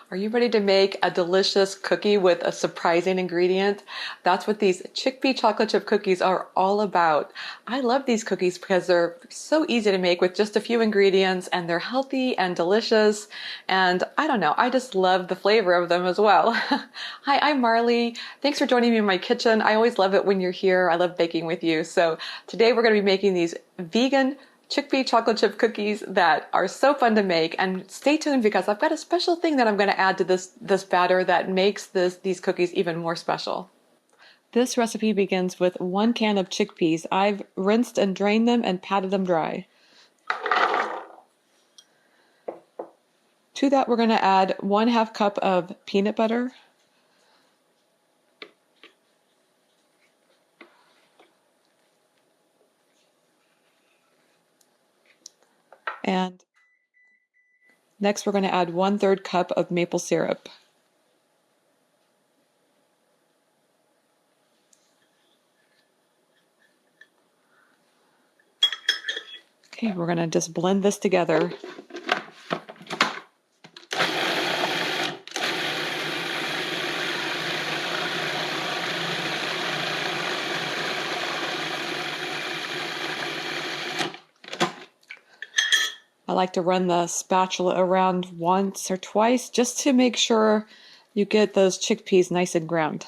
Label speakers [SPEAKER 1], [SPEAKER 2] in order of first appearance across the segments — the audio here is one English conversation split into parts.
[SPEAKER 1] Are you ready to make a delicious cookie with a surprising ingredient? That's what these chickpea chocolate chip cookies are all about. I love these cookies because they're so easy to make with just a few ingredients, and they're healthy and delicious. And I don't know, I just love the flavor of them as well. Hi, I'm Marley. Thanks for joining me in my kitchen. I always love it when you're here. I love baking with you. So today we're going to be making these vegan chickpea chocolate chip cookies that are so fun to make. And stay tuned because I've got a special thing that I'm going to add to this batter that makes these cookies even more special. This recipe begins with 1 can of chickpeas. I've rinsed and drained them and patted them dry. To that, we're going to add 1/2 cup of peanut butter, and next we're going to add 1/3 cup of maple syrup. Okay, we're going to just blend this together. I like to run the spatula around once or twice just to make sure you get those chickpeas nice and ground.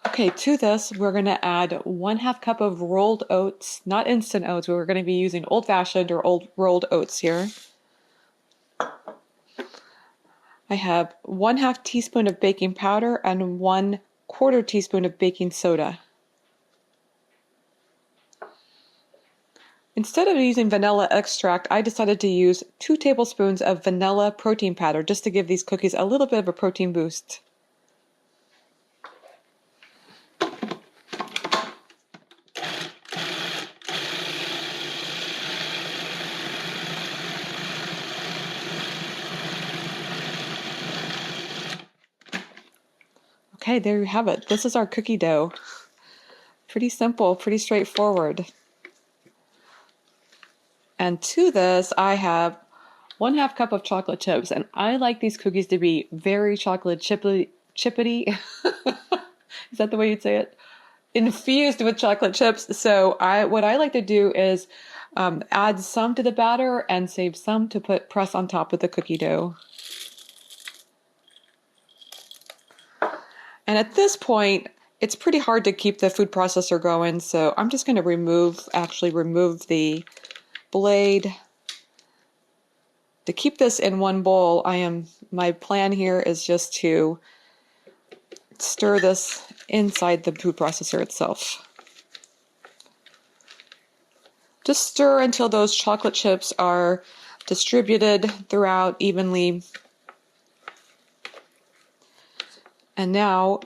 [SPEAKER 1] Okay, to this, we're going to add 1/2 cup of rolled oats, not instant oats. We're going to be using old-fashioned or old rolled oats here. I have 1/2 teaspoon of baking powder and 1/4 teaspoon of baking soda. Instead of using vanilla extract, I decided to use 2 tablespoons of vanilla protein powder just to give these cookies a little bit of a protein boost. Okay, there you have it. This is our cookie dough. Pretty simple, pretty straightforward. And to this, I have 1/2 cup of chocolate chips, and I like these cookies to be very chocolate chippity. Is that the way you'd say it? Infused with chocolate chips. So what I like to do is add some to the batter and save some to press on top of the cookie dough. And at this point, it's pretty hard to keep the food processor going, so I'm just going to remove the blade. To keep this in one bowl, my plan here is just to stir this inside the food processor itself. Just stir until those chocolate chips are distributed throughout evenly. And now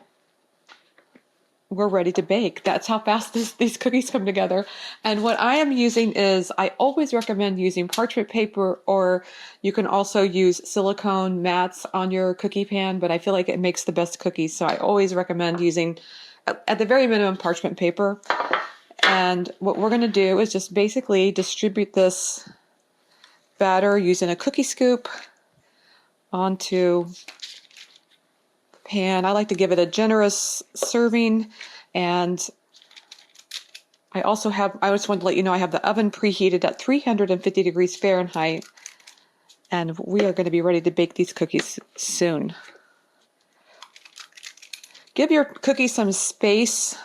[SPEAKER 1] we're ready to bake. That's how fast these cookies come together. And what I am using is, I always recommend using parchment paper, or you can also use silicone mats on your cookie pan, but I feel like it makes the best cookies. So I always recommend using, at the very minimum, parchment paper. And what we're going to do is just basically distribute this batter using a cookie scoop onto the pan. I like to give it a generous serving, and I just wanted to let you know I have the oven preheated at 350 degrees Fahrenheit, and we are going to be ready to bake these cookies soon. Give your cookies some space,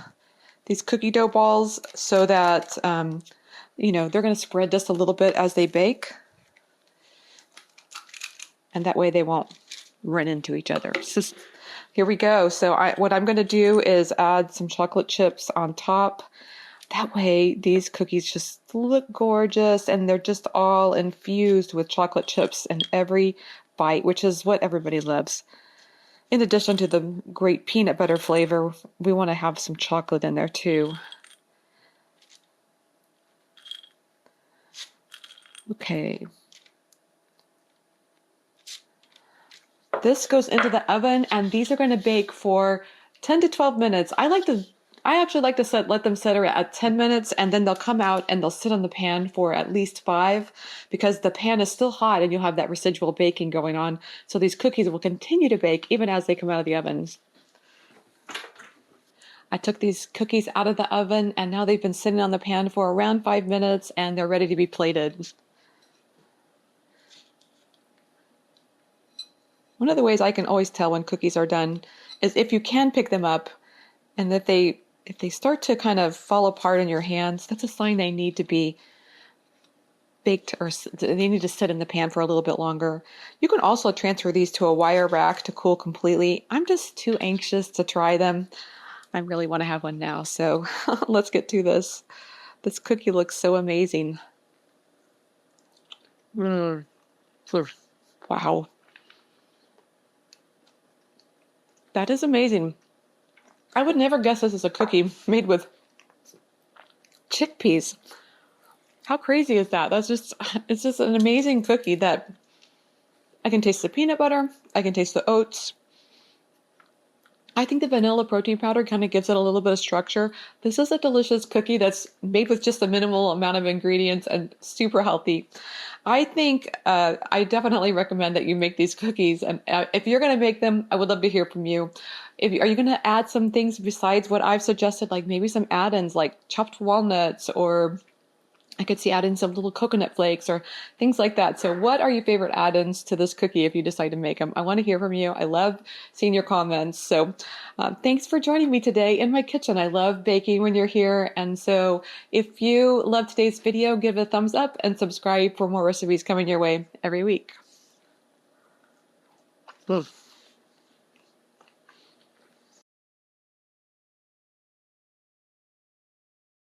[SPEAKER 1] these cookie dough balls, so that they're going to spread just a little bit as they bake, and that way they won't run into each other. So here we go. So what I'm going to do is add some chocolate chips on top. That way these cookies just look gorgeous, and they're just all infused with chocolate chips in every bite, which is what everybody loves. In addition to the great peanut butter flavor, we want to have some chocolate in there too. Okay. This goes into the oven, and these are going to bake for 10 to 12 minutes. I actually like to let them sit at 10 minutes, and then they'll come out and they'll sit on the pan for at least 5, because the pan is still hot and you'll have that residual baking going on. So these cookies will continue to bake even as they come out of the ovens. I took these cookies out of the oven, and now they've been sitting on the pan for around 5 minutes, and they're ready to be plated. One of the ways I can always tell when cookies are done is if you can pick them up, and if they start to kind of fall apart in your hands, that's a sign they need to be baked, or they need to sit in the pan for a little bit longer. You can also transfer these to a wire rack to cool completely. I'm just too anxious to try them. I really want to have one now, so let's get to this. This cookie looks so amazing. Wow. That is amazing. I would never guess this is a cookie made with chickpeas. How crazy is that? It's just an amazing cookie that I can taste the peanut butter, I can taste the oats. I think the vanilla protein powder kind of gives it a little bit of structure. This is a delicious cookie that's made with just a minimal amount of ingredients and super healthy. I think I definitely recommend that you make these cookies. And if you're going to make them, I would love to hear from you. Are you going to add some things besides what I've suggested, like maybe some add-ins like chopped walnuts, or I could see adding some little coconut flakes or things like that. So what are your favorite add-ins to this cookie if you decide to make them? I want to hear from you. I love seeing your comments. So thanks for joining me today in my kitchen. I love baking when you're here. And so if you love today's video, give it a thumbs up and subscribe for more recipes coming your way every week.